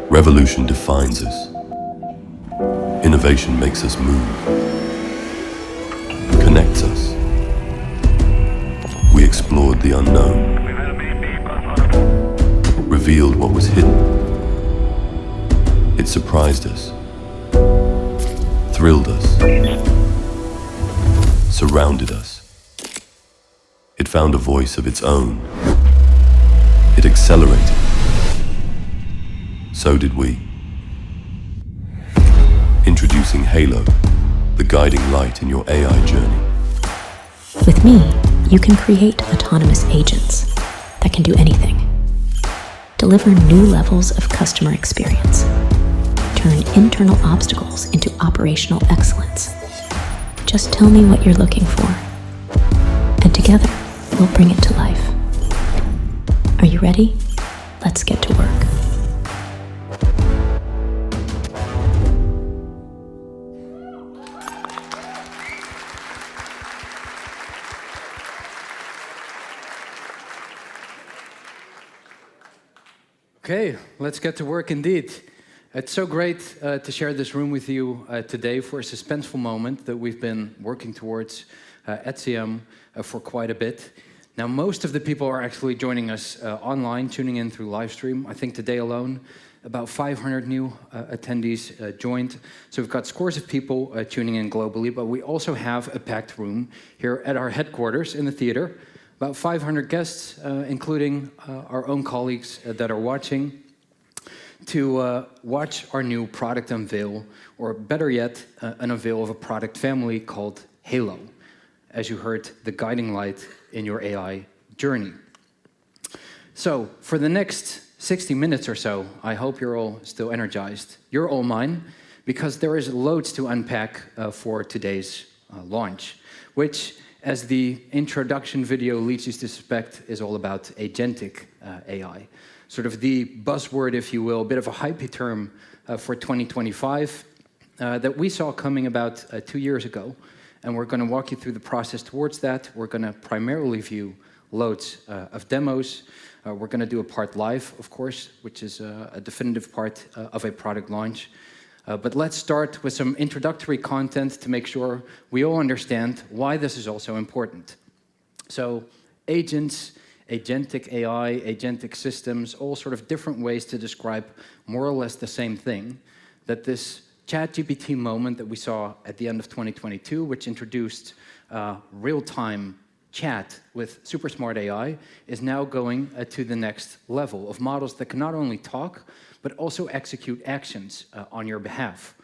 Revolution defines us. Innovation makes us move, connects us. We explored the unknown, revealed what was hidden. It surprised us, thrilled us, surrounded us. It found a voice of its own. It accelerated. So did we. Introducing Halo, the guiding light in your AI journey. With me, you can create autonomous agents that can do anything. Deliver new levels of customer experience. Turn internal obstacles into operational excellence. Just tell me what you're looking for, and together, we'll bring it to life. Are you ready? Let's get to work. Okay, let's get to work indeed. It's so great to share this room with you today for a suspenseful moment that we've been working towards at CM for quite a bit. Now, most of the people are actually joining us online, tuning in through live stream. I think today alone, about 500 new attendees joined. So we've got scores of people tuning in globally, but we also have a packed room here at our headquarters in the theater. About 500 guests, including our own colleagues that are watching, to watch our new product unveil, or better yet, an unveil of a product family called Halo. As you heard, the guiding light in your AI journey. So, for the next 60 minutes or so, I hope you're all still energized. You're all mine, because there is loads to unpack for today's launch, which, as the introduction video leads you to suspect, is all about agentic AI. Sort of the buzzword, if you will, a bit of a hypey term for 2025 that we saw coming about 2 years ago. And we're going to walk you through the process towards that. We're going to primarily view loads of demos. We're going to do a part live, of course, which is a definitive part of a product launch. But let's start with some introductory content to make sure we all understand why this is also important. So agents, agentic AI, agentic systems, all sort of different ways to describe more or less the same thing, that this ChatGPT moment that we saw at the end of 2022, which introduced real-time chat with super smart AI, is now going to the next level of models that can not only talk, but also execute actions on your behalf.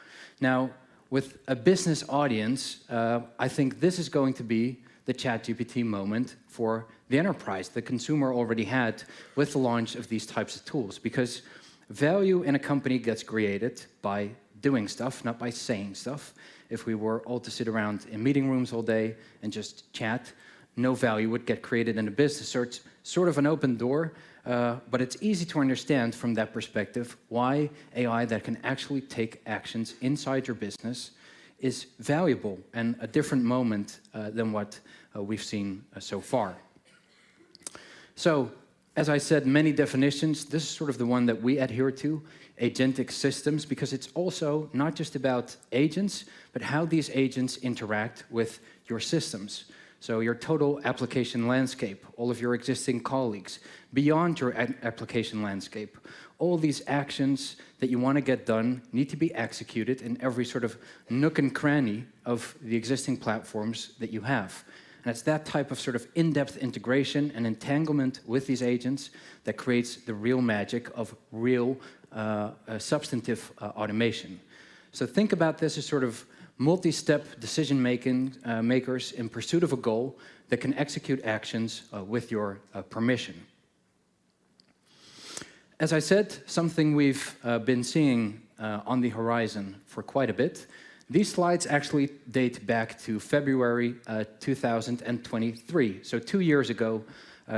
Now, with a business audience, I think this is going to be the ChatGPT moment for the enterprise the consumer already had with the launch of these types of tools, because value in a company gets created by doing stuff, not by saying stuff. If we were all to sit around in meeting rooms all day and just chat, no value would get created in a business. So it's sort of an open door, but it's easy to understand from that perspective why AI that can actually take actions inside your business is valuable and a different moment than what we've seen so far. So, as I said, many definitions. This is sort of the one that we adhere to, agentic systems, because it's also not just about agents, but how these agents interact with your systems. So your total application landscape, all of your existing colleagues, beyond your application landscape, all these actions that you want to get done need to be executed in every sort of nook and cranny of the existing platforms that you have. And it's that type of sort of in-depth integration and entanglement with these agents that creates the real magic of real substantive automation. So think about this as sort of multi-step decision-making makers in pursuit of a goal that can execute actions with your permission. As I said, something we've been seeing on the horizon for quite a bit. These slides actually date back to February 2023, so 2 years ago,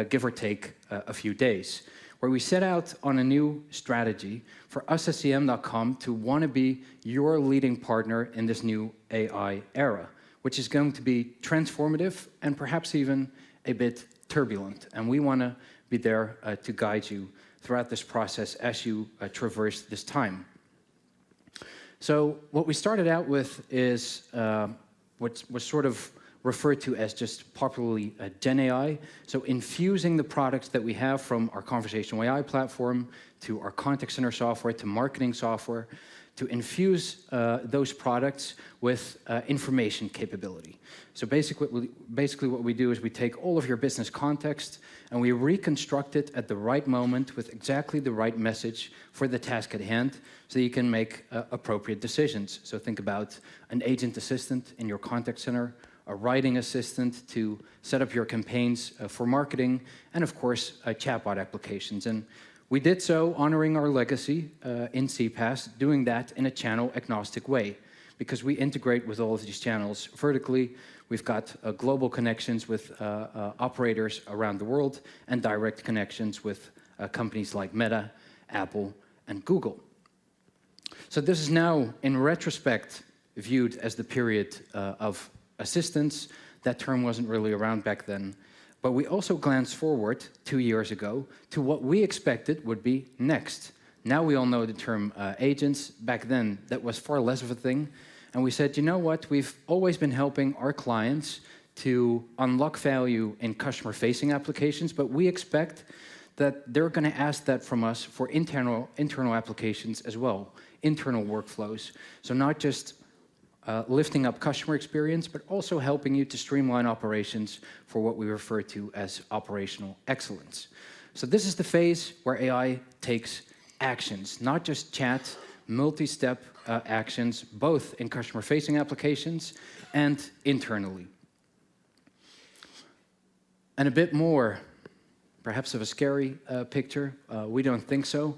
give or take a few days, where we set out on a new strategy for us at CM.com to want to be your leading partner in this new AI era, which is going to be transformative and perhaps even a bit turbulent. And we want to be there to guide you throughout this process as you traverse this time. So what we started out with is what was sort of referred to as just popularly Gen AI. So infusing the products that we have from our conversational AI platform to our contact center software to marketing software, to infuse those products with information capability. So basically what we do is we take all of your business context and we reconstruct it at the right moment with exactly the right message for the task at hand so you can make appropriate decisions. So think about an agent assistant in your contact center, a writing assistant to set up your campaigns for marketing, and of course, chatbot applications. And we did so honoring our legacy in CPaaS, doing that in a channel agnostic way, because we integrate with all of these channels vertically. We've got global connections with operators around the world and direct connections with companies like Meta, Apple, and Google. So this is now, in retrospect, viewed as the period of assistance. That term wasn't really around back then. But we also glanced forward 2 years ago to what we expected would be next. Now we all know the term agents. Back then, that was far less of a thing. And we said, you know what? We've always been helping our clients to unlock value in customer-facing applications, but we expect that they're going to ask that from us for internal applications as well, internal workflows. So not just lifting up customer experience, but also helping you to streamline operations for what we refer to as operational excellence. So this is the phase where AI takes actions, not just chat, multi-step actions, both in customer-facing applications and internally. And a bit more, perhaps of a scary picture, we don't think so,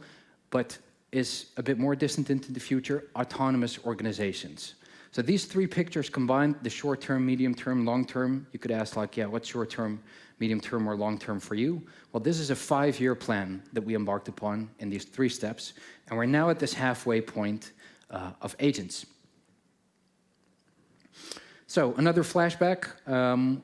but is a bit more distant into the future, autonomous organizations. So these three pictures combined, the short-term, medium-term, long-term, you could ask like, yeah, what's short-term, medium-term, or long-term for you? Well, this is a 5-year plan that we embarked upon in these 3 steps, and we're now at this halfway point of agents. So another flashback,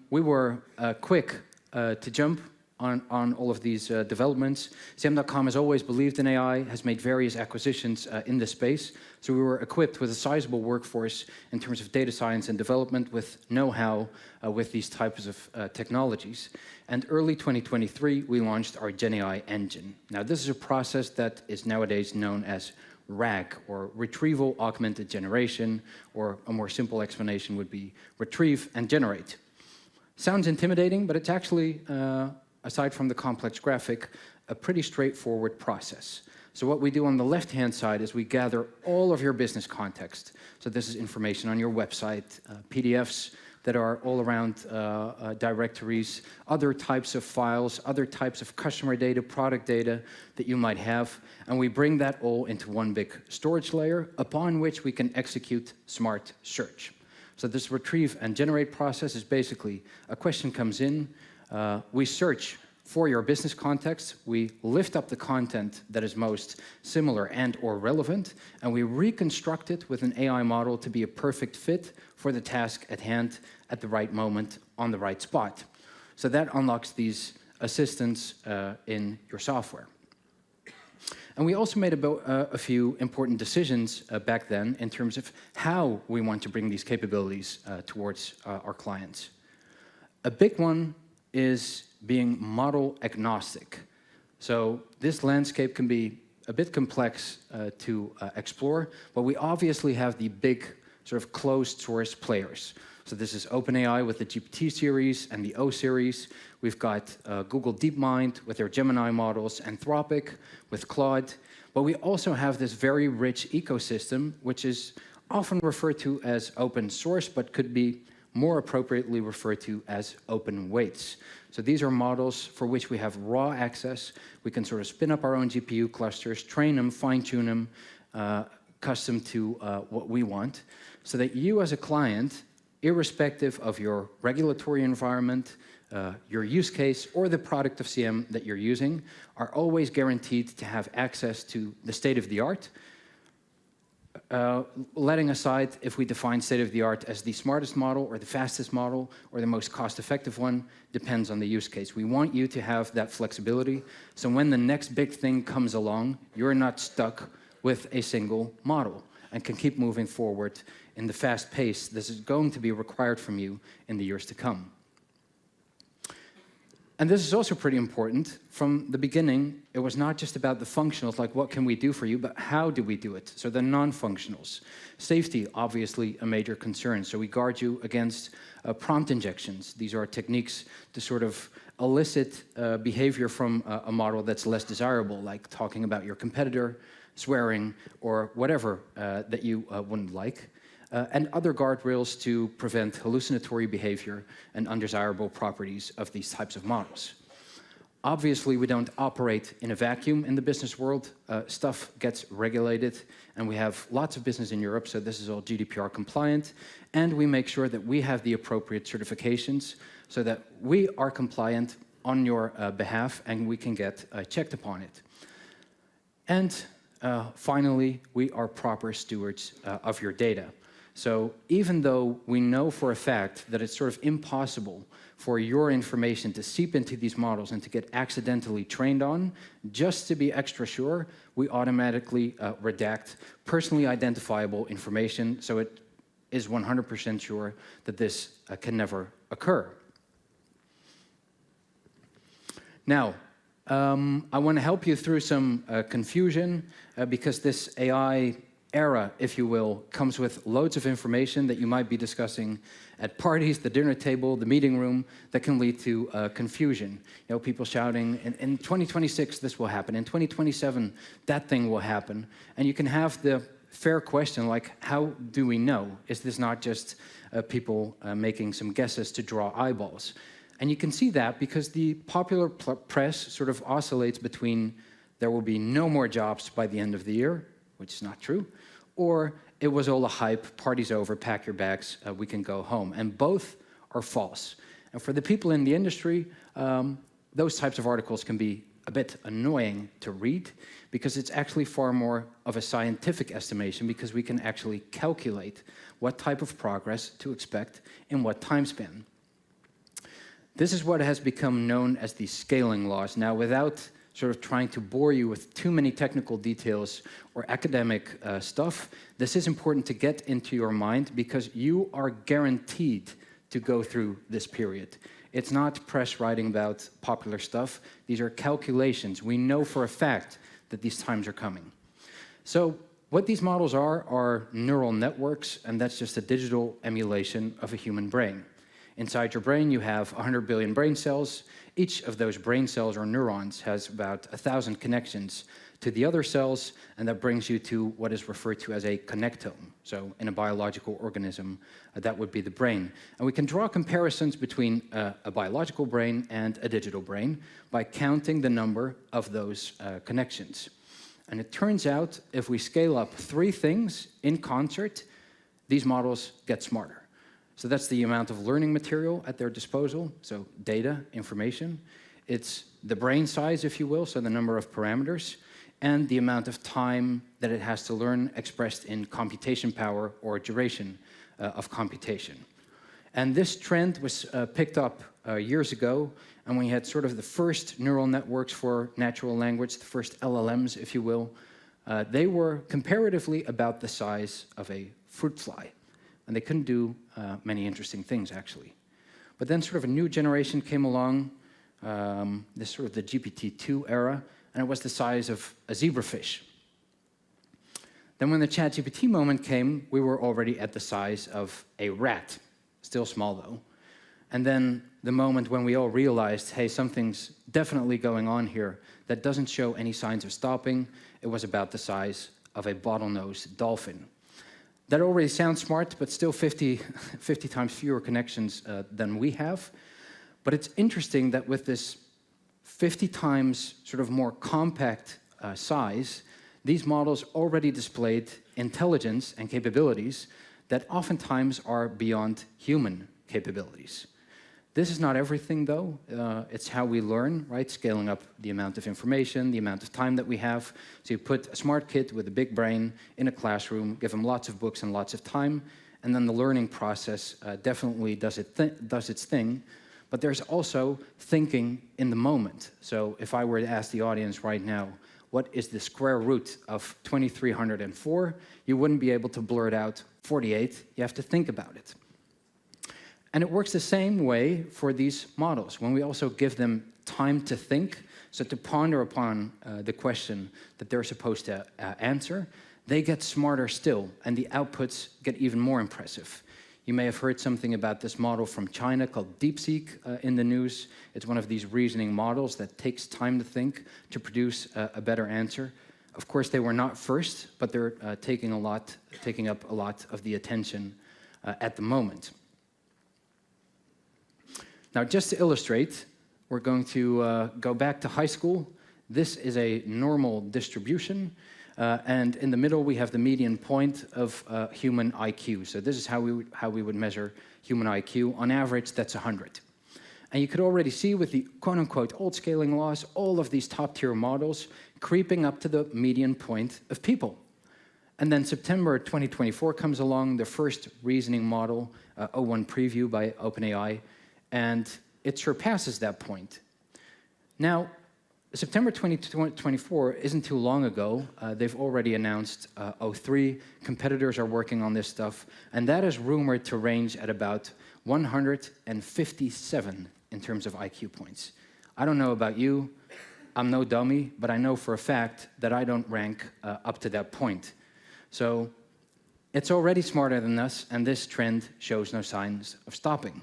we were quick to jump on all of these developments. CM.com has always believed in AI, has made various acquisitions in this space. So we were equipped with a sizable workforce in terms of data science and development with know-how with these types of technologies. And early 2023, we launched our Gen AI engine. Now, this is a process that is nowadays known as RAG, or Retrieval Augmented Generation, or a more simple explanation would be Retrieve and Generate. Sounds intimidating, but it's actually aside from the complex graphic, a pretty straightforward process. So what we do on the left-hand side is we gather all of your business context. So this is information on your website, PDFs that are all around directories, other types of files, other types of customer data, product data that you might have, and we bring that all into one big storage layer upon which we can execute smart search. So this retrieve and generate process is basically a question comes in, we search for your business context, we lift up the content that is most similar and or relevant, and we reconstruct it with an AI model to be a perfect fit for the task at hand at the right moment on the right spot. So that unlocks these assistants in your software. And we also made a few important decisions back then in terms of how we want to bring these capabilities towards our clients. A big one is being model agnostic. So this landscape can be a bit complex to explore, but we obviously have the big sort of closed source players. So this is OpenAI with the GPT series and the O series. We've got Google DeepMind with their Gemini models, Anthropic with Claude. But we also have this very rich ecosystem, which is often referred to as open source, but could be more appropriately referred to as open weights. So these are models for which we have raw access. We can sort of spin up our own GPU clusters, train them, fine-tune them, custom to what we want, so that you as a client, irrespective of your regulatory environment, your use case, or the product of CM that you're using, are always guaranteed to have access to the state of the art, letting aside if we define state-of-the-art as the smartest model or the fastest model or the most cost-effective one, depends on the use case. We want you to have that flexibility, so when the next big thing comes along, you're not stuck with a single model and can keep moving forward in the fast pace this is going to be required from you in the years to come. And this is also pretty important. From the beginning, it was not just about the functionals, like what can we do for you, but how do we do it? So the non-functionals. Safety, obviously a major concern. So we guard you against prompt injections. These are techniques to sort of elicit behavior from a model that's less desirable, like talking about your competitor, swearing, or whatever that you wouldn't like. And other guardrails to prevent hallucinatory behavior and undesirable properties of these types of models. Obviously, we don't operate in a vacuum in the business world. Stuff gets regulated, and we have lots of business in Europe, so this is all GDPR compliant, and we make sure that we have the appropriate certifications so that we are compliant on your behalf, and we can get checked upon it. And finally, we are proper stewards of your data. So even though we know for a fact that it's sort of impossible for your information to seep into these models and to get accidentally trained on, just to be extra sure, we automatically redact personally identifiable information, so it is 100% sure that this can never occur. Now, I want to help you through some confusion because this AI era, if you will, comes with loads of information that you might be discussing at parties, the dinner table, the meeting room, that can lead to confusion. You know, people shouting, in 2026 this will happen, in 2027 that thing will happen. And you can have the fair question like, how do we know? Is this not just people making some guesses to draw eyeballs? And you can see that because the popular press sort of oscillates between there will be no more jobs by the end of the year, which is not true, or it was all a hype, party's over, pack your bags, we can go home. And both are false. And for the people in the industry, those types of articles can be a bit annoying to read because it's actually far more of a scientific estimation because we can actually calculate what type of progress to expect in what time span. This is what has become known as the scaling laws. Now, without sort of trying to bore you with too many technical details or academic stuff, this is important to get into your mind because you are guaranteed to go through this period. It's not press writing about popular stuff. These are calculations. We know for a fact that these times are coming. So what these models are neural networks, and that's just a digital emulation of a human brain. Inside your brain, you have 100 billion brain cells. Each of those brain cells or neurons has about 1,000 connections to the other cells, and that brings you to what is referred to as a connectome. So in a biological organism, that would be the brain. And we can draw comparisons between a biological brain and a digital brain by counting the number of those connections. And it turns out, if we scale up 3 things in concert, these models get smarter. So that's the amount of learning material at their disposal, so data, information. It's the brain size, if you will, so the number of parameters, and the amount of time that it has to learn expressed in computation power or duration of computation. And this trend was picked up years ago, and we had sort of the first neural networks for natural language, the first LLMs, if you will. They were comparatively about the size of a fruit fly. And they couldn't do many interesting things, actually. But then sort of a new generation came along, this sort of the GPT-2 era, and it was the size of a zebrafish. Then when the ChatGPT moment came, we were already at the size of a rat, still small though. And then the moment when we all realized, hey, something's definitely going on here that doesn't show any signs of stopping, it was about the size of a bottlenose dolphin. That already sounds smart, but still 50 times fewer connections than we have. But it's interesting that with this 50 times sort of more compact size, these models already displayed intelligence and capabilities that oftentimes are beyond human capabilities. This is not everything, though. It's how we learn, right? Scaling up the amount of information, the amount of time that we have. So you put a smart kid with a big brain in a classroom, give him lots of books and lots of time, and then the learning process definitely does its thing. But there's also thinking in the moment. So if I were to ask the audience right now, what is the square root of 2304? You wouldn't be able to blurt out 48. You have to think about it. And it works the same way for these models. When we also give them time to think, so to ponder upon the question that they're supposed to answer, they get smarter still, and the outputs get even more impressive. You may have heard something about this model from China called DeepSeek in the news. It's one of these reasoning models that takes time to think to produce a better answer. Of course, they were not first, but they're taking up a lot of the attention at the moment. Now, just to illustrate, we're going to go back to high school. This is a normal distribution, and in the middle we have the median point of human IQ. So this is how we would measure human IQ. On average, that's 100. And you could already see with the quote-unquote old scaling laws, all of these top-tier models creeping up to the median point of people. And then September 2024 comes along, the first reasoning model, O1 Preview by OpenAI, and it surpasses that point. Now, September 2024 isn't too long ago. They've already announced O3. Competitors are working on this stuff, and that is rumored to range at about 157 in terms of IQ points. I don't know about you. I'm no dummy, but I know for a fact that I don't rank up to that point. So it's already smarter than us, and this trend shows no signs of stopping.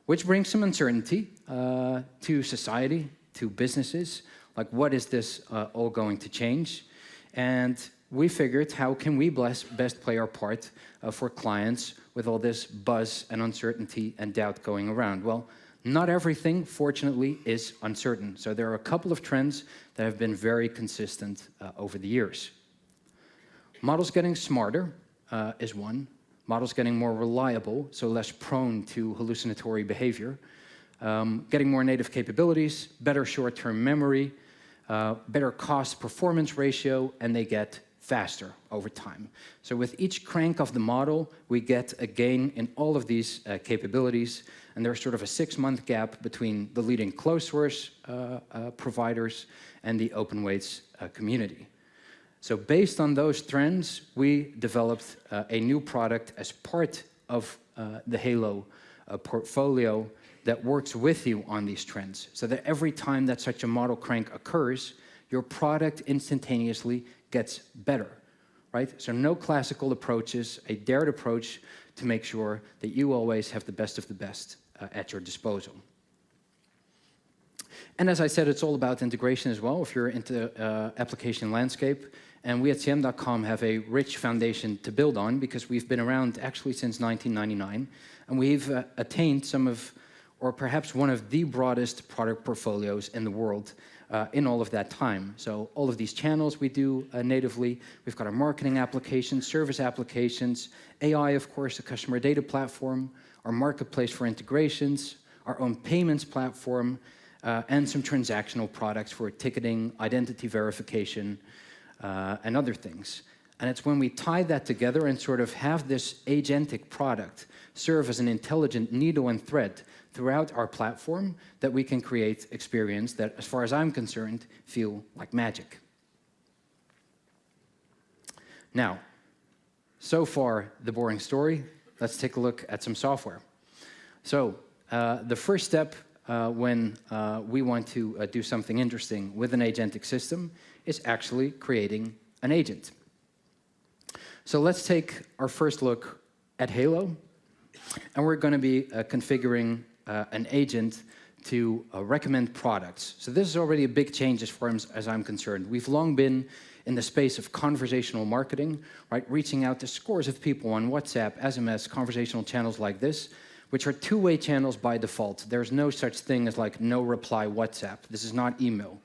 Which brings some uncertainty to society, to businesses, like what is this all going to change? And we figured, how can we best play our part for clients with all this buzz and uncertainty and doubt going around? Well, not everything, fortunately, is uncertain. So there are a couple of trends that have been very consistent over the years. Models getting smarter is one. Models getting more reliable, so less prone to hallucinatory behavior. Getting more native capabilities, better short-term memory, better cost-performance ratio, and they get faster over time. So with each crank of the model, we get a gain in all of these capabilities, and there's sort of a 6-month gap between the leading closed source providers and the open weights community. So based on those trends, we developed a new product as part of the Halo portfolio that works with you on these trends, so that every time that such a model crank occurs, your product instantaneously gets better, right? So no classical approaches, a dared approach to make sure that you always have the best of the best at your disposal. And as I said, it's all about integration as well, if you're into application landscape. And we at CM.com have a rich foundation to build on, because we've been around actually since 1999, and we've attained some of, or perhaps one of the broadest product portfolios in the world in all of that time. So all of these channels we do natively. We've got our marketing applications, service applications, AI, of course, a customer data platform, our marketplace for integrations, our own payments platform, and some transactional products for ticketing, identity verification, and other things. And it's when we tie that together and sort of have this agentic product serve as an intelligent needle and thread throughout our platform that we can create experience that, as far as I'm concerned, feel like magic. Now, so far, the boring story. Let's take a look at some software. So the first step when we want to do something interesting with an agentic system is actually creating an agent. So let's take our first look at Halo, and we're going to be configuring an agent to recommend products. So this is already a big change as far as I'm concerned. We've long been in the space of conversational marketing, right? Reaching out to scores of people on WhatsApp, SMS, conversational channels like this, which are two-way channels by default. There's no such thing as like no reply WhatsApp. This is not email.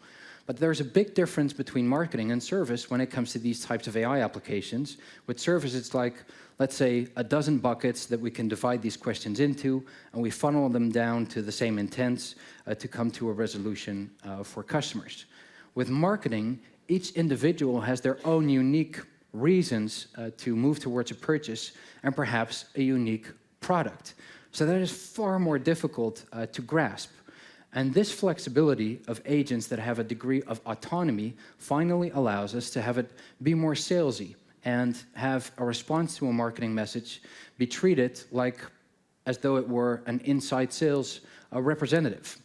But there's a big difference between marketing and service when it comes to these types of AI applications. With service, it's like, let's say, a dozen buckets that we can divide these questions into, and we funnel them down to the same intents to come to a resolution for customers. With marketing, each individual has their own unique reasons to move towards a purchase and perhaps a unique product. So that is far more difficult to grasp. And this flexibility of agents that have a degree of autonomy finally allows us to have it be more salesy and have a response to a marketing message be treated like as though it were an inside sales representative.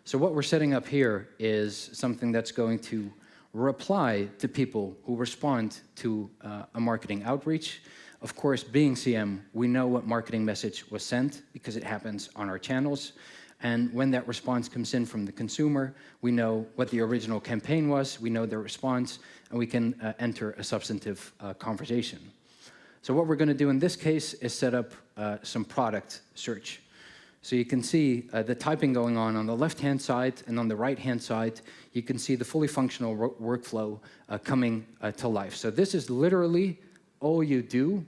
So what we're setting up here is something that's going to reply to people who respond to a marketing outreach. Of course, being CM, we know what marketing message was sent because it happens on our channels. And when that response comes in from the consumer, we know what the original campaign was, we know the response, and we can enter a substantive conversation. So what we're going to do in this case is set up some product search. So you can see the typing going on the left-hand side, and on the right-hand side, you can see the fully functional workflow coming to life. So this is literally all you do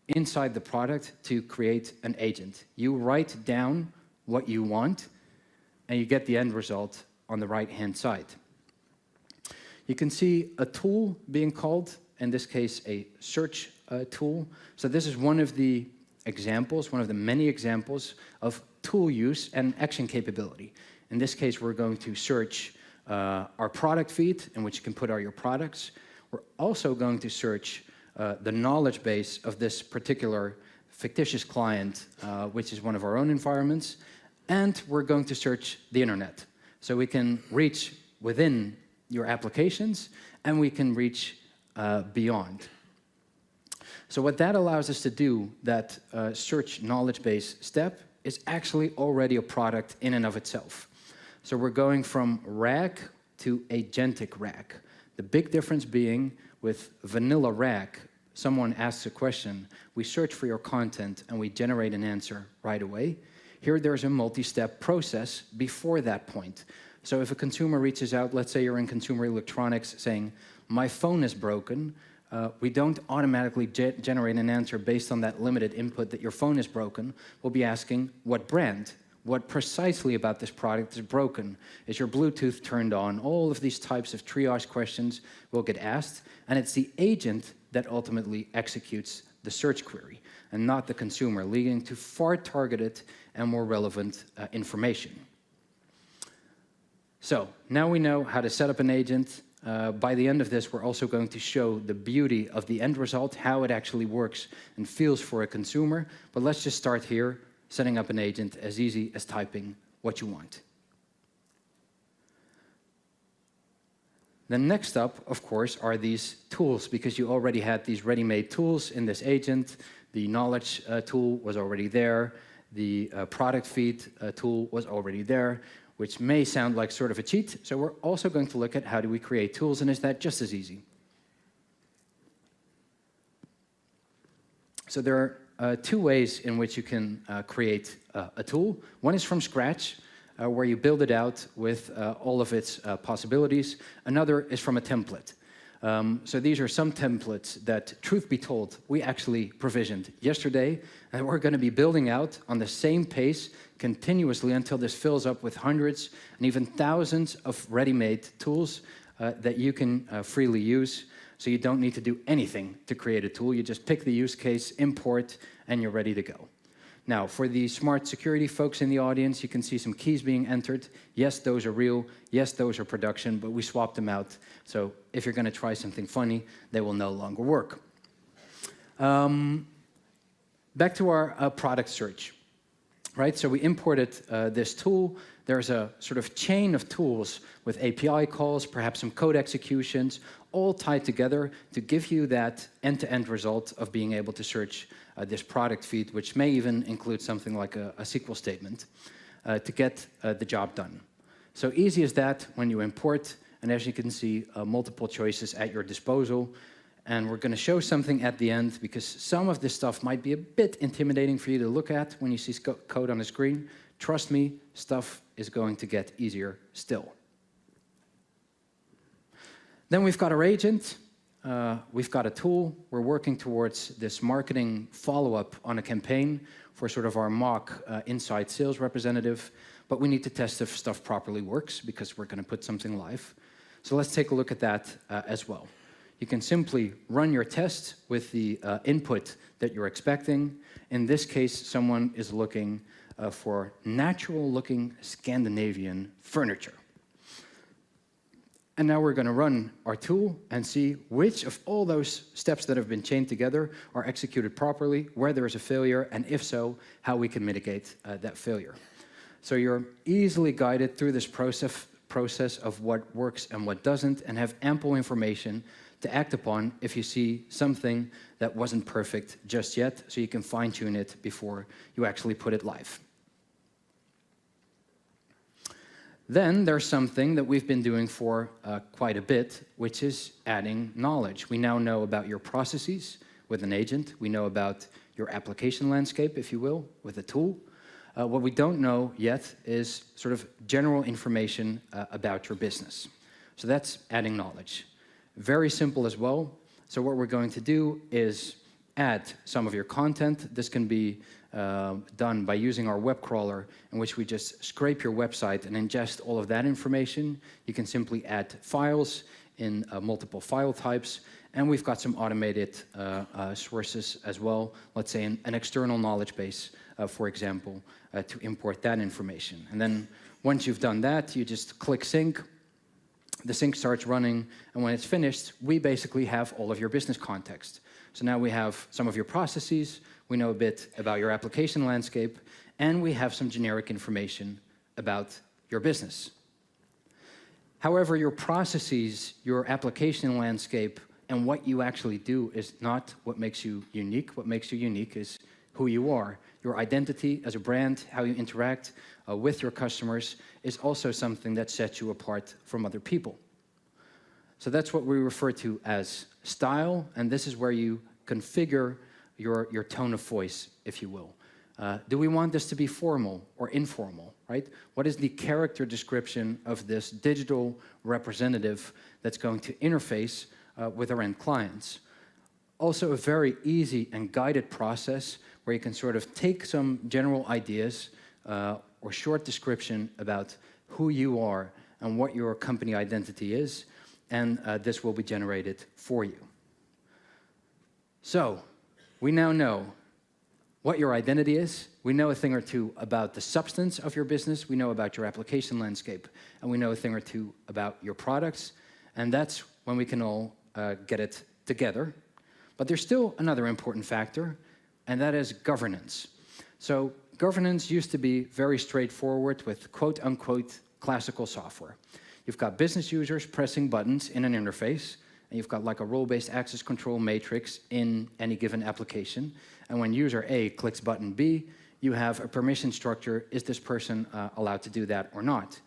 inside the product to create an agent. You write down what you want, and you get the end result on the right-hand side. You can see a tool being called, in this case, a search tool. So this is one of the examples, one of the many examples of tool use and action capability. In this case, we're going to search our product feed, in which you can put all your products. We're also going to search the knowledge base of this particular fictitious client, which is one of our own environments, and we're going to search the internet. So we can reach within your applications, and we can reach beyond. So what that allows us to do, that search knowledge base step, is actually already a product in and of itself. So we're going from RAG to agentic RAG. The big difference being with vanilla RAG, someone asks a question, we search for your content, and we generate an answer right away. Here there's a multi-step process before that point. So if a consumer reaches out, let's say you're in consumer electronics saying, my phone is broken, we don't automatically generate an answer based on that limited input that your phone is broken. We'll be asking, what brand? What precisely about this product is broken? Is your Bluetooth turned on? All of these types of triage questions will get asked, and it's the agent that ultimately executes the search query, and not the consumer, leading to far targeted and more relevant information. So now we know how to set up an agent. By the end of this, we're also going to show the beauty of the end result, how it actually works and feels for a consumer. But let's just start here, setting up an agent as easy as typing what you want. Then next up, of course, are these tools, because you already had these ready-made tools in this agent. The knowledge tool was already there. The product feed tool was already there, which may sound like sort of a cheat. So we're also going to look at how do we create tools, and is that just as easy? So there are two ways in which you can create a tool. One is from scratch, where you build it out with all of its possibilities. Another is from a template. So these are some templates that, truth be told, we actually provisioned yesterday, and we're going to be building out on the same pace continuously until this fills up with hundreds and even thousands of ready-made tools that you can freely use. So you don't need to do anything to create a tool. You just pick the use case, import, and you're ready to go. Now, for the smart security folks in the audience, you can see some keys being entered. Yes, those are real. Yes, those are production, but we swapped them out. So if you're going to try something funny, they will no longer work. Back to our product search, right? So we imported this tool. There's a sort of chain of tools with API calls, perhaps some code executions, all tied together to give you that end-to-end result of being able to search this product feed, which may even include something like a SQL statement to get the job done. So easy as that when you import, and as you can see, multiple choices at your disposal. And we're going to show something at the end, because some of this stuff might be a bit intimidating for you to look at when you see code on the screen. Trust me, stuff is going to get easier still. Then we've got our agent. We've got a tool. We're working towards this marketing follow-up on a campaign for sort of our mock inside sales representative. But we need to test if stuff properly works because we're going to put something live. So let's take a look at that as well. You can simply run your test with the input that you're expecting. In this case, someone is looking for natural-looking Scandinavian furniture. And now we're going to run our tool and see which of all those steps that have been chained together are executed properly, where there is a failure, and if so, how we can mitigate that failure. So you're easily guided through this process of what works and what doesn't, and have ample information to act upon if you see something that wasn't perfect just yet, so you can fine-tune it before you actually put it live. Then there's something that we've been doing for quite a bit, which is adding knowledge. We now know about your processes with an agent. We know about your application landscape, if you will, with a tool. What we don't know yet is sort of general information about your business. So that's adding knowledge. Very simple as well. So what we're going to do is add some of your content. This can be done by using our web crawler, in which we just scrape your website and ingest all of that information. You can simply add files in multiple file types, and we've got some automated sources as well. Let's say an external knowledge base, for example, to import that information. And then once you've done that, you just click sync. The sync starts running, and when it's finished, we basically have all of your business context. So now we have some of your processes, we know a bit about your application landscape, and we have some generic information about your business. However, your processes, your application landscape, and what you actually do is not what makes you unique. What makes you unique is who you are. Your identity as a brand, how you interact with your customers, is also something that sets you apart from other people. So that's what we refer to as style, and this is where you configure your tone of voice, if you will. Do we want this to be formal or informal, right? What is the character description of this digital representative that's going to interface with our end clients? Also a very easy and guided process where you can sort of take some general ideas or short description about who you are and what your company identity is, and this will be generated for you. So, we now know what your identity is. We know a thing or two about the substance of your business. We know about your application landscape. And we know a thing or two about your products. And that's when we can all get it together. But there's still another important factor, and that is governance. So governance used to be very straightforward with quote-unquote classical software. You've got business users pressing buttons in an interface, and you've got like a role-based access control matrix in any given application. And when user A clicks button B, you have a permission structure. Is this person allowed to do that or not?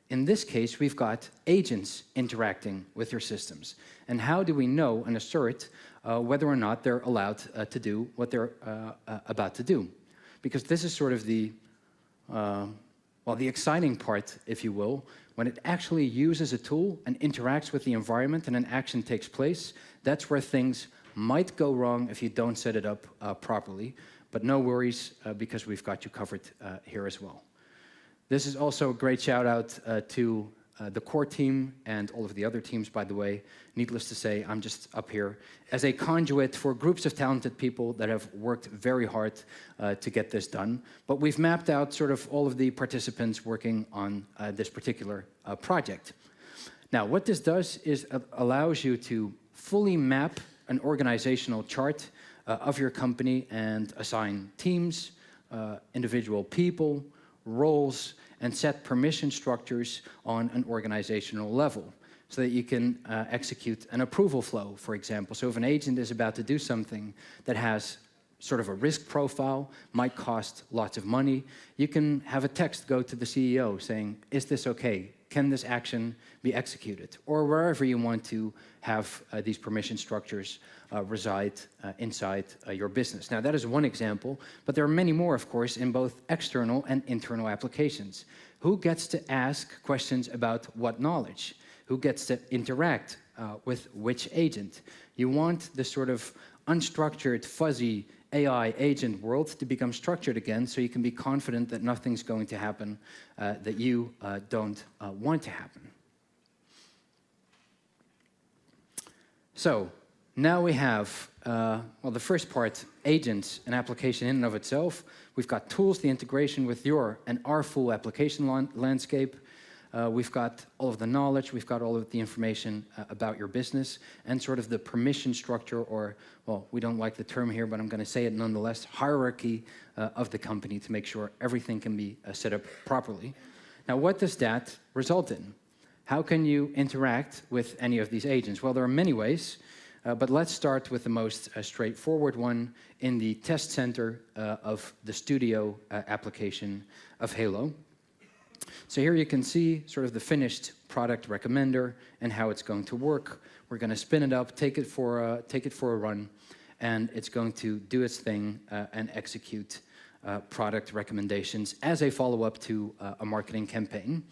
In this case, we've got agents interacting with your systems. And how do we know and assert whether or not they're allowed to do what they're about to do? Because this is sort of the exciting part, if you will. When it actually uses a tool and interacts with the environment and an action takes place, that's where things might go wrong if you don't set it up properly. But no worries, because we've got you covered here as well. This is also a great shout out to the core team and all of the other teams, by the way. Needless to say, I'm just up here as a conduit for groups of talented people that have worked very hard to get this done. But we've mapped out sort of all of the participants working on this particular project. Now, what this does is allows you to fully map an organizational chart of your company and assign teams, individual people, roles, and set permission structures on an organizational level so that you can execute an approval flow, for example. So if an agent is about to do something that has sort of a risk profile, might cost lots of money, you can have a text go to the CEO saying, is this okay? Can this action be executed? Or wherever you want to have these permission structures reside inside your business. Now, that is one example, but there are many more, of course, in both external and internal applications. Who gets to ask questions about what knowledge? Who gets to interact with which agent. You want this sort of unstructured, fuzzy AI agent world to become structured again, so you can be confident that nothing's going to happen that you don't want to happen. So now we have, well, the first part, agents, an application in and of itself. We've got tools, the integration with your and our full application landscape. We've got all of the knowledge, we've got all of the information about your business, and sort of the permission structure, or, well, we don't like the term here, but I'm going to say it nonetheless, hierarchy of the company to make sure everything can be set up properly. Now, what does that result in? How can you interact with any of these agents? Well, there are many ways, but let's start with the most straightforward one in the test center of the Studio application of Halo. So here you can see sort of the finished product recommender and how it's going to work. We're going to spin it up, take it for a run, and it's going to do its thing and execute product recommendations as a follow-up to a marketing campaign.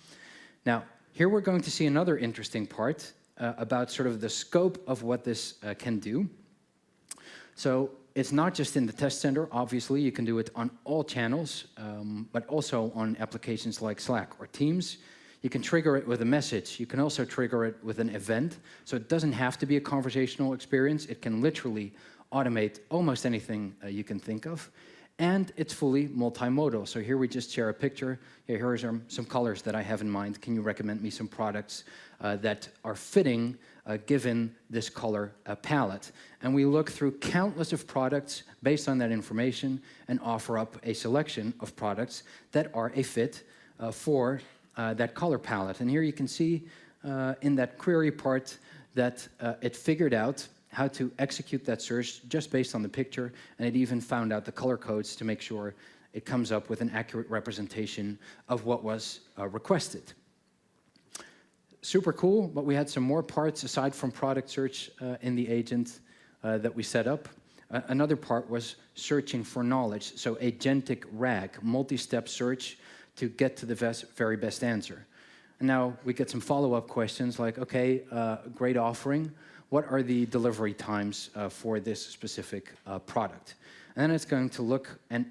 Now, here we're going to see another interesting part about sort of the scope of what this can do. So it's not just in the test center. Obviously, you can do it on all channels, but also on applications like Slack or Teams. You can trigger it with a message. You can also trigger it with an event. So it doesn't have to be a conversational experience. It can literally automate almost anything you can think of. And it's fully multimodal. So here we just share a picture. Here are some colors that I have in mind. Can you recommend me some products that are fitting given this color palette? And we look through countless of products based on that information and offer up a selection of products that are a fit for that color palette. And here you can see in that query part that it figured out how to execute that search just based on the picture, and it even found out the color codes to make sure it comes up with an accurate representation of what was requested. Super cool, but we had some more parts aside from product search in the agent that we set up. Another part was searching for knowledge, so agentic RAG, multi-step search to get to the very best answer. And now we get some follow-up questions like, okay, great offering. What are the delivery times for this specific product? And then it's going to look and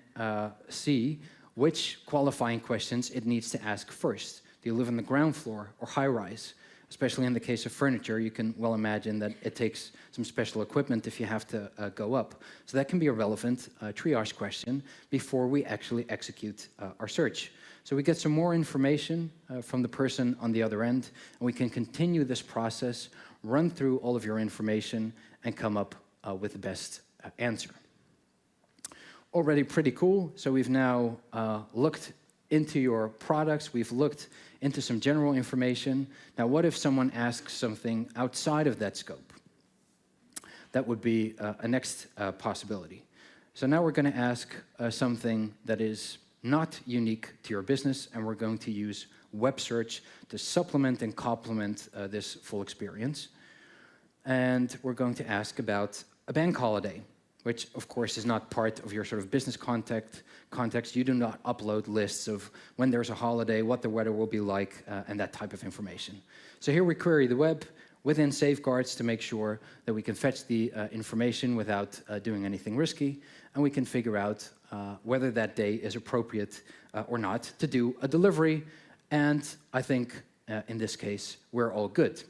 see which qualifying questions it needs to ask first. Do you live on the ground floor or high-rise? Especially in the case of furniture, you can well imagine that it takes some special equipment if you have to go up. So that can be a relevant triage question before we actually execute our search. So we get some more information from the person on the other end, and we can continue this process, run through all of your information, and come up with the best answer. Already pretty cool. So we've now looked into your products. We've looked into some general information. Now, what if someone asks something outside of that scope? That would be a next possibility. So now we're going to ask something that is not unique to your business, and we're going to use web search to supplement and complement this full experience. And we're going to ask about a bank holiday, which of course is not part of your sort of business context. You do not upload lists of when there's a holiday, what the weather will be like, and that type of information. So here we query the web within safeguards to make sure that we can fetch the information without doing anything risky, and we can figure out whether that day is appropriate or not to do a delivery. And I think in this case, we're all good.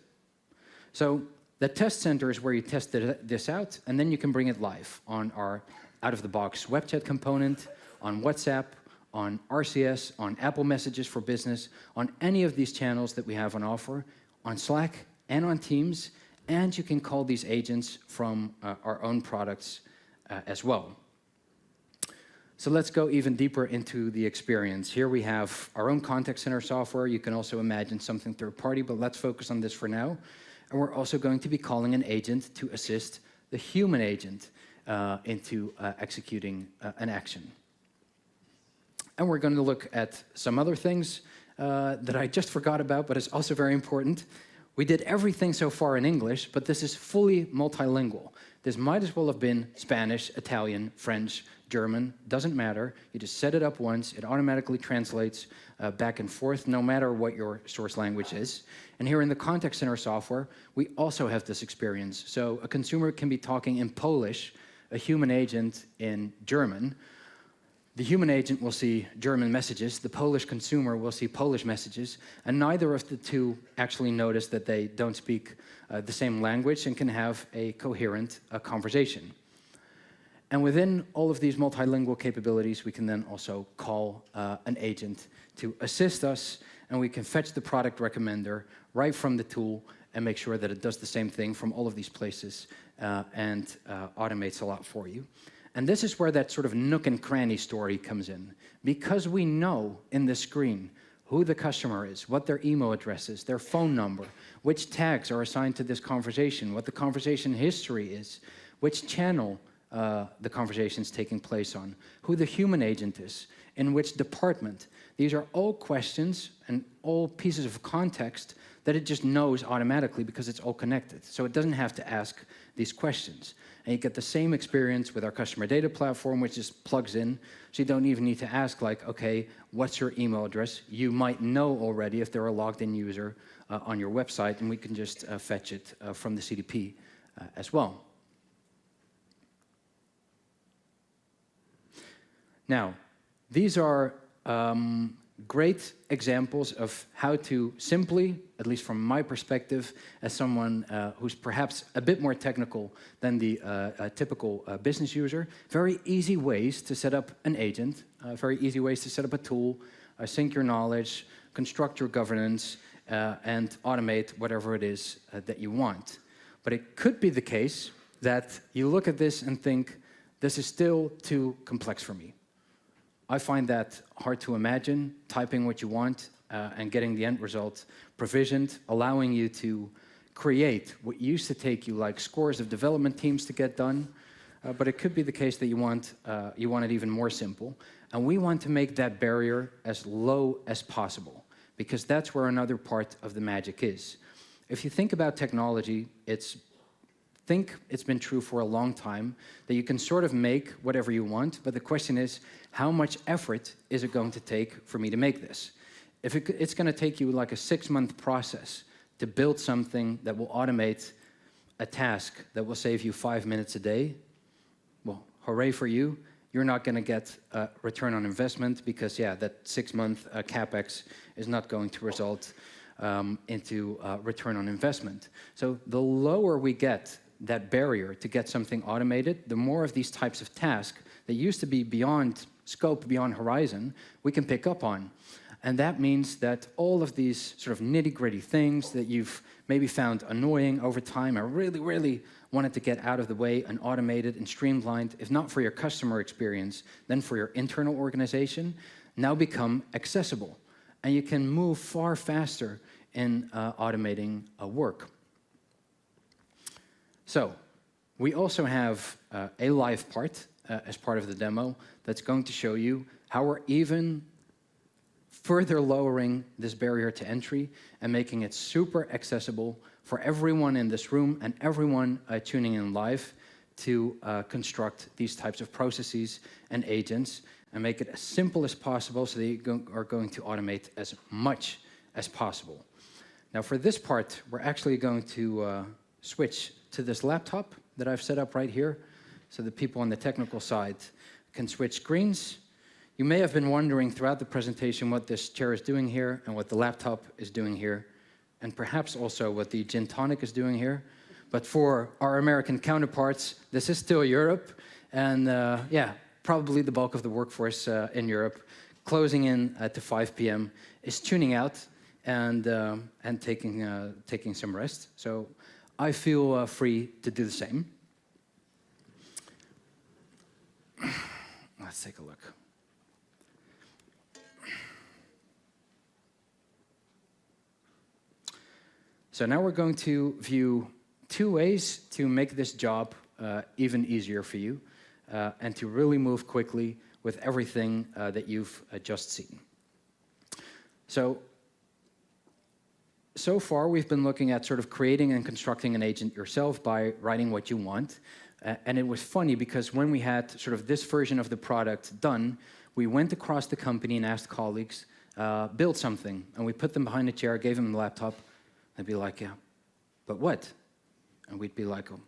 So the test center is where you test this out, and then you can bring it live on our out-of-the-box web chat component, on WhatsApp, on RCS, on Apple Messages for Business, on any of these channels that we have on offer, on Slack and on Teams, and you can call these agents from our own products as well. So let's go even deeper into the experience. Here we have our own contact center software. You can also imagine something third-party, but let's focus on this for now. And we're also going to be calling an agent to assist the human agent into executing an action. And we're going to look at some other things that I just forgot about, but it's also very important. We did everything so far in English, but this is fully multilingual. This might as well have been Spanish, Italian, French, German, doesn't matter. You just set it up once, it automatically translates back and forth, no matter what your source language is. And here in the contact center software, we also have this experience. So a consumer can be talking in Polish, a human agent in German. The human agent will see German messages, the Polish consumer will see Polish messages, and neither of the two actually notice that they don't speak the same language and can have a coherent conversation. And within all of these multilingual capabilities, we can then also call an agent to assist us, and we can fetch the product recommender right from the tool and make sure that it does the same thing from all of these places and automates a lot for you. And this is where that sort of nook and cranny story comes in. Because we know in the screen who the customer is, what their email address is, their phone number, which tags are assigned to this conversation, what the conversation history is, which channel the conversation is taking place on, who the human agent is, in which department. These are all questions and all pieces of context that it just knows automatically because it's all connected. So it doesn't have to ask these questions. And you get the same experience with our customer data platform, which just plugs in. So you don't even need to ask, like, okay, what's your email address? You might know already if they're a logged in user on your website, and we can just fetch it from the CDP as well. Now, these are great examples of how to simply, at least from my perspective, as someone who's perhaps a bit more technical than the typical business user, very easy ways to set up an agent, very easy ways to set up a tool, sync your knowledge, construct your governance, and automate whatever it is that you want. But it could be the case that you look at this and think, this is still too complex for me. I find that hard to imagine, typing what you want and getting the end result provisioned, allowing you to create what used to take you like scores of development teams to get done. But it could be the case that you want it even more simple. And we want to make that barrier as low as possible, because that's where another part of the magic is. If you think about technology, it's been true for a long time that you can sort of make whatever you want, but the question is, how much effort is it going to take for me to make this? If it's going to take you like a 6-month process to build something that will automate a task that will save you 5 minutes a day, well, hooray for you. You're not going to get a return on investment because, yeah, that 6-month CapEx is not going to result into return on investment. So the lower we get that barrier to get something automated, the more of these types of tasks that used to be beyond scope, beyond horizon, we can pick up on. And that means that all of these sort of nitty-gritty things that you've maybe found annoying over time, I really wanted to get out of the way and automated and streamlined, if not for your customer experience, then for your internal organization, now become accessible. And you can move far faster in automating work. So, we also have a live part as part of the demo that's going to show you how we're even further lowering this barrier to entry and making it super accessible for everyone in this room and everyone tuning in live to construct these types of processes and agents and make it as simple as possible so that you are going to automate as much as possible. Now, for this part, we're actually going to switch to this laptop that I've set up right here so that people on the technical side can switch screens. You may have been wondering throughout the presentation what this chair is doing here and what the laptop is doing here, and perhaps also what the gin tonic is doing here. But for our American counterparts, this is still Europe, and yeah, probably the bulk of the workforce in Europe, closing in to 5 p.m., is tuning out and taking some rest. So I feel free to do the same. Let's take a look. So now we're going to view 2 ways to make this job even easier for you and to really move quickly with everything that you've just seen. So so far, we've been looking at sort of creating and constructing an agent yourself by writing what you want. And it was funny because when we had sort of this version of the product done, we went across the company and asked colleagues, build something. And we put them behind a chair, gave them the laptop. They'd be like, yeah, but what? And we'd be like, oh,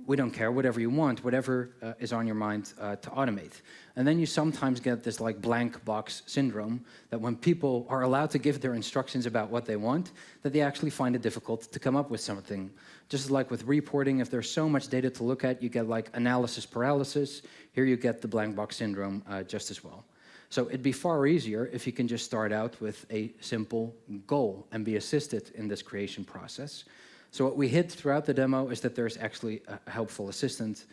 we don't care, whatever you want, whatever is on your mind to automate. And then you sometimes get this like blank box syndrome that when people are allowed to give their instructions about what they want, that they actually find it difficult to come up with something. Just like with reporting, if there's so much data to look at, you get like analysis paralysis. Here you get the blank box syndrome just as well. So it'd be far easier if you can just start out with a simple goal and be assisted in this creation process. So what we hid throughout the demo is that there's actually a helpful assistant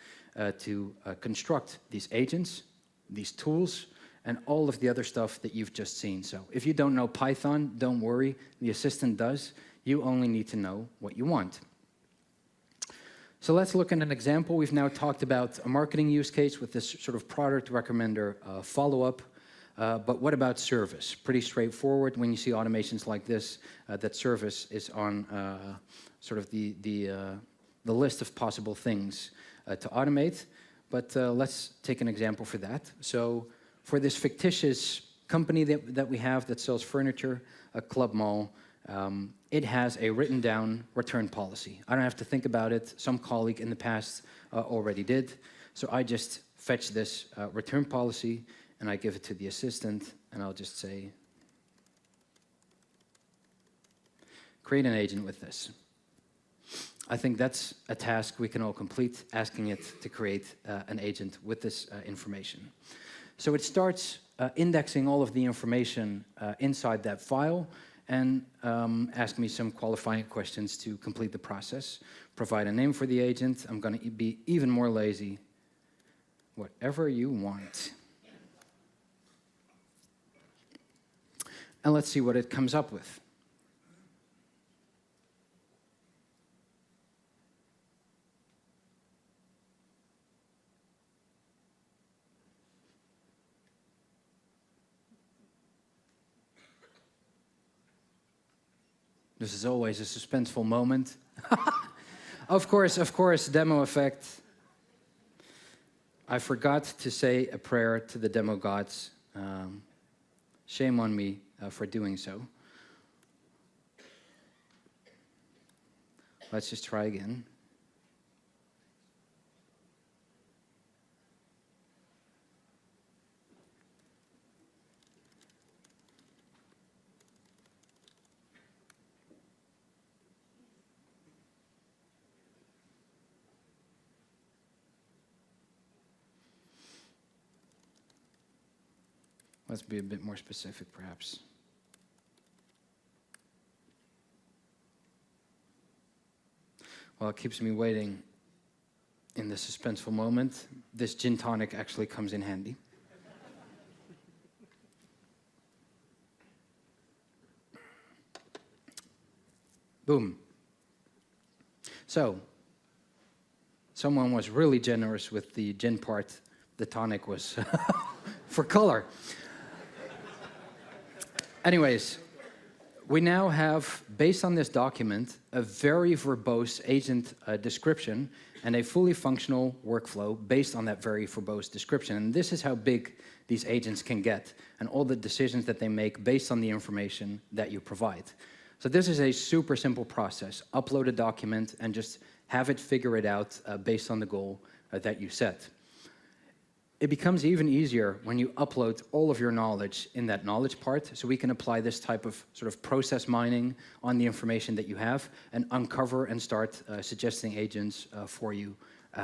to construct these agents, these tools, and all of the other stuff that you've just seen. So if you don't know Python, don't worry, the assistant does. You only need to know what you want. So let's look at an example. We've now talked about a marketing use case with this sort of product recommender follow-up. But what about service? Pretty straightforward when you see automations like this, that service is on sort of the list of possible things to automate. But let's take an example for that. So for this fictitious company that we have that sells furniture, a club mall, it has a written down return policy. I don't have to think about it. Some colleague in the past already did. So I just fetch this return policy and I give it to the assistant, and I'll just say, create an agent with this. I think that's a task we can all complete, asking it to create an agent with this information. So it starts indexing all of the information inside that file and ask me some qualifying questions to complete the process. Provide a name for the agent. I'm going to be even more lazy. Whatever you want. And let's see what it comes up with. This is always a suspenseful moment. Of course, demo effect. I forgot to say a prayer to the demo gods. Shame on me for doing so. Let's just try again. Let's be a bit more specific, perhaps. Well, it keeps me waiting in this suspenseful moment. This gin tonic actually comes in handy. Boom. So, someone was really generous with the gin part. The tonic was for color. Anyways, we now have, based on this document, a very verbose agent description and a fully functional workflow based on that very verbose description. And this is how big these agents can get and all the decisions that they make based on the information that you provide. So this is a super simple process. Upload a document and just have it figure it out based on the goal that you set. It becomes even easier when you upload all of your knowledge in that knowledge part, so we can apply this type of sort of process mining on the information that you have and uncover and start suggesting agents for you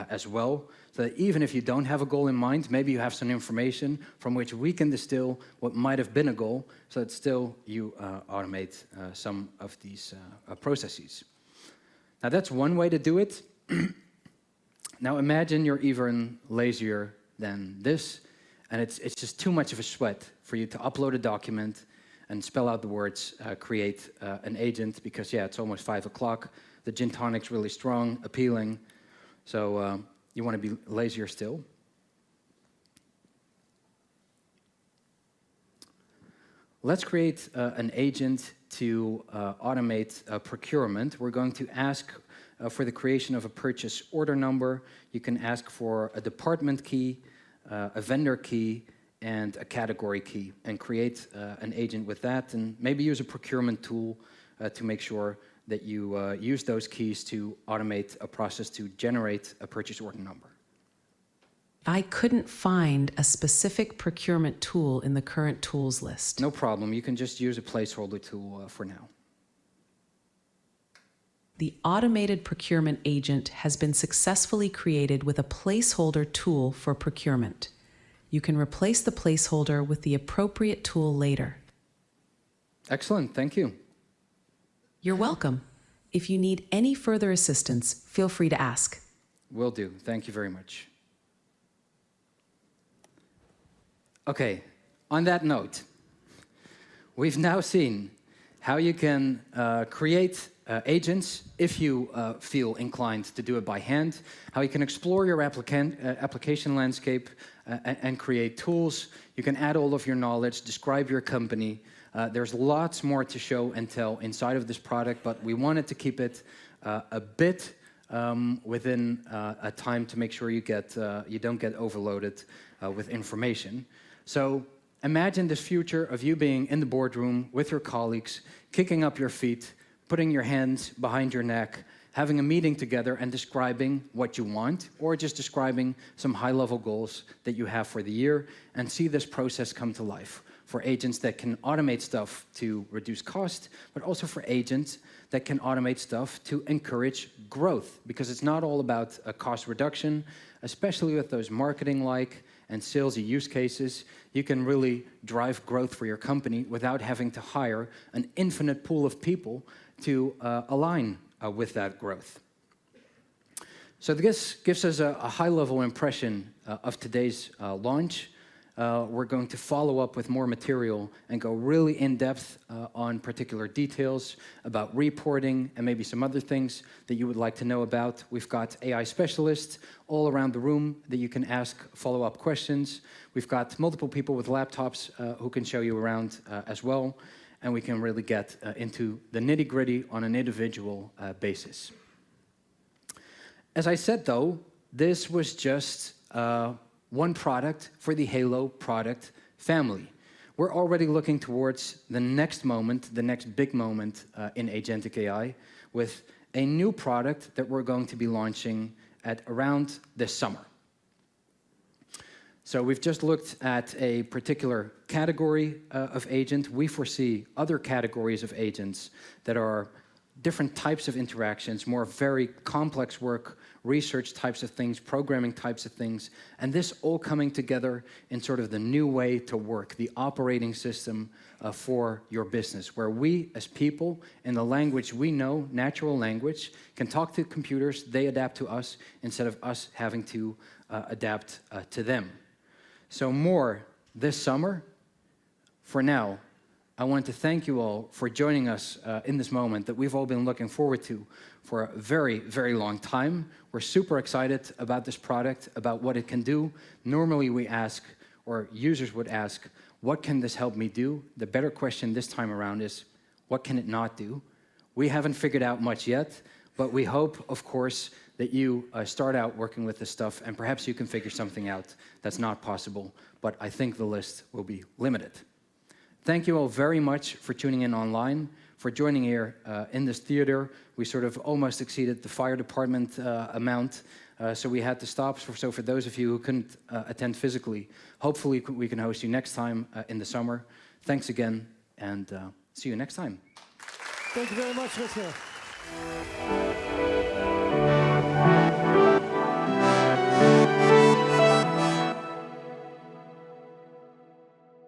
as well. So that even if you don't have a goal in mind, maybe you have some information from which we can distill what might have been a goal, so that still you automate some of these processes. Now that's one way to do it. Now imagine you're even lazier than this, and it's just too much of a sweat for you to upload a document and spell out the words, create an agent, because yeah, it's almost 5 o'clock. The gin tonic's really strong, appealing, so you want to be lazier still. let's create an agent to automate procurement. We're going to ask for the creation of a purchase order number. You can ask for a department key, a vendor key, and a category key, and create an agent with that, and maybe use a procurement tool to make sure that you use those keys to automate a process to generate a purchase order number. I couldn't find a specific procurement tool in the current tools list. No problem, you can just use a placeholder tool for now. The automated procurement agent has been successfully created with a placeholder tool for procurement. You can replace the placeholder with the appropriate tool later. Excellent, thank you. You're welcome. If you need any further assistance, feel free to ask. Will do, thank you very much. Okay, on that note, we've now seen how you can create agents if you feel inclined to do it by hand, how you can explore your application landscape and create tools. You can add all of your knowledge, describe your company. There's lots more to show and tell inside of this product, but we wanted to keep it a bit within a time to make sure you don't get overloaded with information. So imagine this future of you being in the boardroom with your colleagues, kicking up your feet, putting your hands behind your neck, having a meeting together and describing what you want, or just describing some high-level goals that you have for the year, and see this process come to life for agents that can automate stuff to reduce cost, but also for agents that can automate stuff to encourage growth, because it's not all about a cost reduction, especially with those marketing-like and salesy use cases. You can really drive growth for your company without having to hire an infinite pool of people to align with that growth. So this gives us a high-level impression of today's launch. We're going to follow up with more material and go really in-depth on particular details about reporting and maybe some other things that you would like to know about. We've got AI specialists all around the room that you can ask follow-up questions. We've got multiple people with laptops who can show you around as well, and we can really get into the nitty-gritty on an individual basis. As I said, though, this was just one product for the Halo product family. We're already looking towards the next moment, the next big moment in Agentic AI, with a new product that we're going to be launching at around this summer. So we've just looked at a particular category of agent. We foresee other categories of agents that are different types of interactions, more very complex work, research types of things, programming types of things, and this all coming together in sort of the new way to work, the operating system for your business, where we as people, in the language we know, natural language, can talk to computers, they adapt to us, instead of us having to adapt to them. So more this summer. For now, I want to thank you all for joining us in this moment that we've all been looking forward to for a very, very long time. We're super excited about this product, about what it can do. Normally we ask, or users would ask, what can this help me do? The better question this time around is, what can it not do? We haven't figured out much yet, but we hope, of course, that you start out working with this stuff, and perhaps you can figure something out that's not possible, but I think the list will be limited. Thank you all very much for tuning in online, for joining here in this theater. We sort of almost exceeded the fire department amount, so we had to stop. So for those of you who couldn't attend physically, hopefully we can host you next time in the summer. Thanks again, and see you next time. Thank you very much, Rutger.